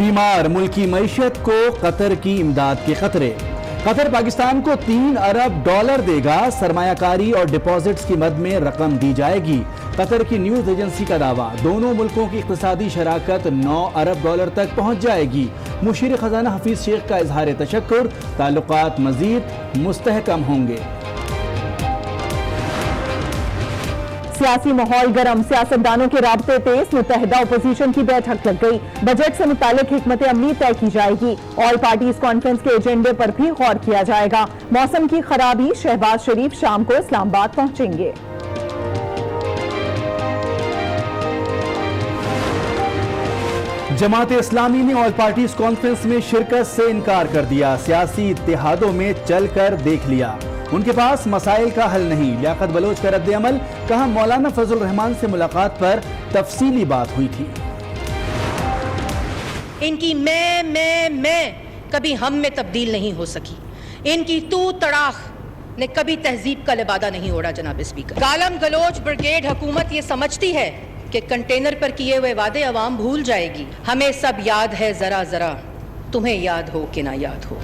बीमार मुल्की मईशत को कतर की इमदाद के खतरे। कतर पाकिस्तान को 3 अरब डॉलर देगा। सरमायाकारी और डिपॉजिट्स की मद में रकम दी जाएगी। कतर की न्यूज एजेंसी का दावा, दोनों मुल्कों की इक़्तिसादी शराकत 9 अरब डॉलर तक पहुंच जाएगी। मुशीर खजाना हफीज शेख का इजहार तशक्कुर, ताल्लुकात मजीद मुस्तहकम होंगे। सियासी माहौल गर्म, सियासतदानों के राब्ते तेज, मुत्तहिदा अपोजिशन की बैठक लग गई। बजट से मुतालिक हिकमत अमली तय की जाएगी। ऑल पार्टीज कॉन्फ्रेंस के एजेंडे पर भी गौर किया जाएगा। मौसम की खराबी, शहबाज शरीफ शाम को इस्लामाबाद पहुंचेंगे। जमात इस्लामी ने ऑल पार्टीज कॉन्फ्रेंस में शिरकत से इनकार कर दिया। सियासी इत्तेहादों में चलकर देख लिया, उनके पास मसाइल का हल नहीं। लियाकत बलोच का रद्द अमल, कहा मौलाना फजल रहमान से मुलाकात पर तफसीली बात हुई थी। इनकी मैं कभी हम में तब्दील नहीं हो सकी। इनकी तू तड़ाख ने कभी तहजीब का लिबादा नहीं ओढ़ा। जनाब स्पीकर, गालम गलोच ब्रिगेड हुकूमत ये समझती है कि कंटेनर पर किए हुए वादे अवाम भूल जाएगी। हमें सब याद है, जरा जरा तुम्हें याद हो कि ना याद हो।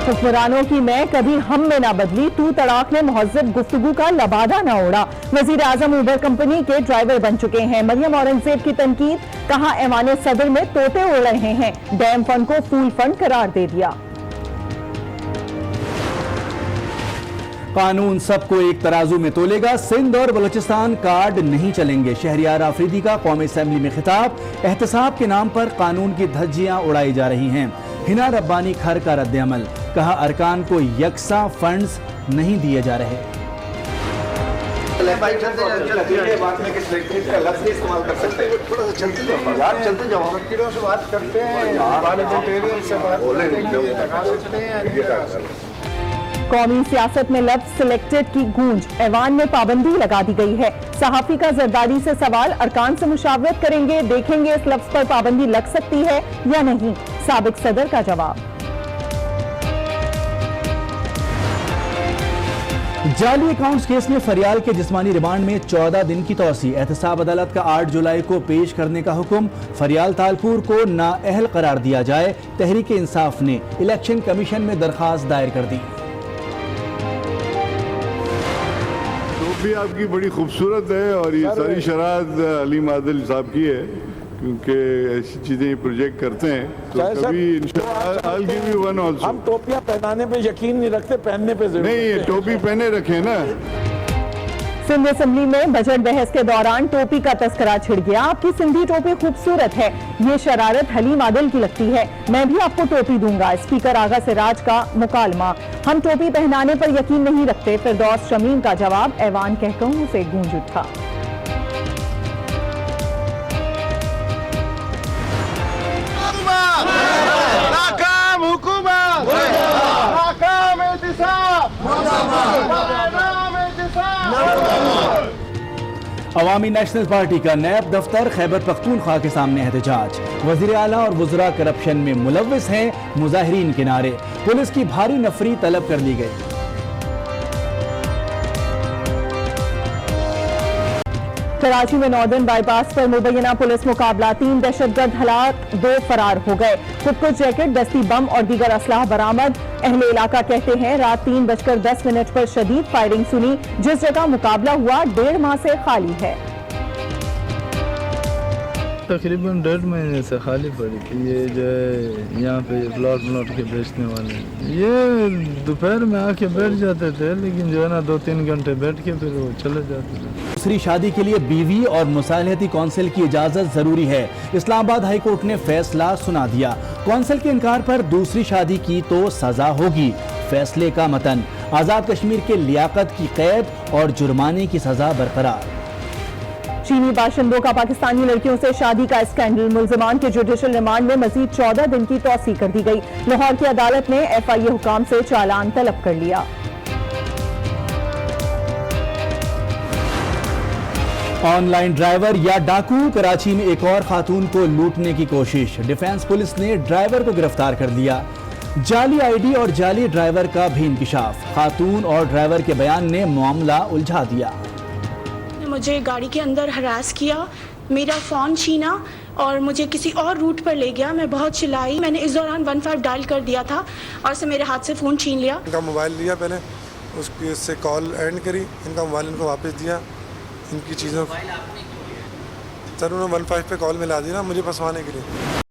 हुक्मरानों की मैं कभी हम में ना बदली, तू तड़ाक ने महज़्ज़ब गुफ्तगू का लबादा ना ओढ़ा। वज़ीर आज़म उबर कंपनी के ड्राइवर बन चुके हैं। मरियम औरंगजेब की तनकीद, कहा ऐवान सदर में तोते उड़ रहे हैं। डैम फंड को फूल फंड करार दे दिया। कानून सबको एक तराजू में तोलेगा। सिंध और बलूचिस्तान कार्ड नहीं चलेंगे। शहरियार आफरीदी का कौमी असेंबली में खिताब, एहतसाब के नाम पर कानून की धज्जियां उड़ाई जा रही हैं। हिना रब्बानी खर का रद्द अमल, कहा अरकान को यकसा फंड्स नहीं दिए जा रहे। कौमी सियासत में लफ्ज सिलेक्टेड की गूंज, ऐवान में पाबंदी लगा दी गई है। सहाफी का जरदारी से सवाल, अरकान से मुशावरत करेंगे, देखेंगे इस लफ्ज पर पाबंदी लग सकती है या नहीं। साबिक सदर का जवाब। जाली अकाउंट्स केस में फरियाल के जिस्मानी रिमांड में 14 दिन की तौसी। एहतसाब अदालत का 8 जुलाई को पेश करने का हुक्म। फरियाल तालपुर को नाअहल करार दिया जाए। तहरीक इंसाफ ने इलेक्शन कमीशन में दरखास्त दायर कर दी। भी आपकी बड़ी खूबसूरत है और ये सारी शरारत अलीम आदिल साहब की है, क्योंकि ऐसी चीजें प्रोजेक्ट करते हैं तो कभी इंशाअल्लाह I'll give you one also। हम टोपियां पहनाने पे यकीन नहीं रखते, पहनने पे जरूर। नहीं, ये टोपी पहने रखे ना। सिंध असेंबली में बजट बहस के दौरान टोपी का तस्करा छिड़ गया। आपकी सिंधी टोपी खूबसूरत है, ये शरारत हलीम आदिल की लगती है, मैं भी आपको टोपी दूंगा। स्पीकर आगा सिराज का मुकालमा, हम टोपी पहनाने पर यकीन नहीं रखते। फिरदौस शमीम का जवाब, ऐवान कहकहों से गूंज उठा। नाकाम हुकूमत, नाकाम अवामी नेशनल पार्टी का नैब दफ्तर खैबर पख्तूनख्वा के सामने एहतजाज। वज़ीर आला और वज़रा करप्शन में मुलव्विस हैं, मुजाहिरीन के नारे। पुलिस की भारी नफरी तलब कर ली गई। कराची में नॉर्दर्न बाईपास पर मुबैना पुलिस मुकाबला, 3 दहशतगर्द हलाक, 2 फरार हो गए। खुदकुश जैकेट, दस्ती बम और दीगर असलाह बरामद। अहले इलाका कहते हैं रात 3:10 पर शदीद फायरिंग सुनी। जिस जगह मुकाबला हुआ 1.5 माह से खाली है। तकरीबन 1.5 महीने से खाली पड़ी थी। ये जो है यहाँ पे प्लॉट के बेचने वाले, ये दोपहर में आके बैठ जाते थे, लेकिन जो है ना 2-3 घंटे बैठ के फिर वो चले जाते थे। दूसरी शादी के लिए बीवी और मुसालहती कौंसिल की इजाजत जरूरी है। इस्लामाबाद हाई कोर्ट ने फैसला सुना दिया। कौंसिल के इनकार पर दूसरी शादी की तो सजा होगी। फैसले का मतन, आजाद कश्मीर के लियाकत की कैद और जुर्माने की सजा बरकरार। चीनी बाशिंदों का पाकिस्तानी लड़कियों से शादी का स्कैंडल, मुल्जिमान के जुडिशल रिमांड में मजीद 14 दिन की तौसी कर दी गई। लाहौर की अदालत ने FIA हुकाम से चालान तलब कर लिया। ऑनलाइन ड्राइवर या डाकू, कराची में एक और खातून को लूटने की कोशिश। डिफेंस पुलिस ने ड्राइवर को गिरफ्तार कर लिया। जाली ID और जाली ड्राइवर का भी इंकिशाफ। खातून और ड्राइवर के बयान ने मामला उलझा दिया। मुझे गाड़ी के अंदर हरास किया, मेरा फ़ोन छीना, और मुझे किसी और रूट पर ले गया। मैं बहुत चिल्लाई। मैंने इस दौरान 15 डायल कर दिया था और से मेरे हाथ से फ़ोन छीन लिया। इनका मोबाइल लिया, पहले उसकी उससे कॉल एंड करी, इनका मोबाइल इनको वापस दिया। इनकी चीज़ों सर उन्होंने 15 पे कॉल मिला दी ना मुझे फंसवाने के लिए।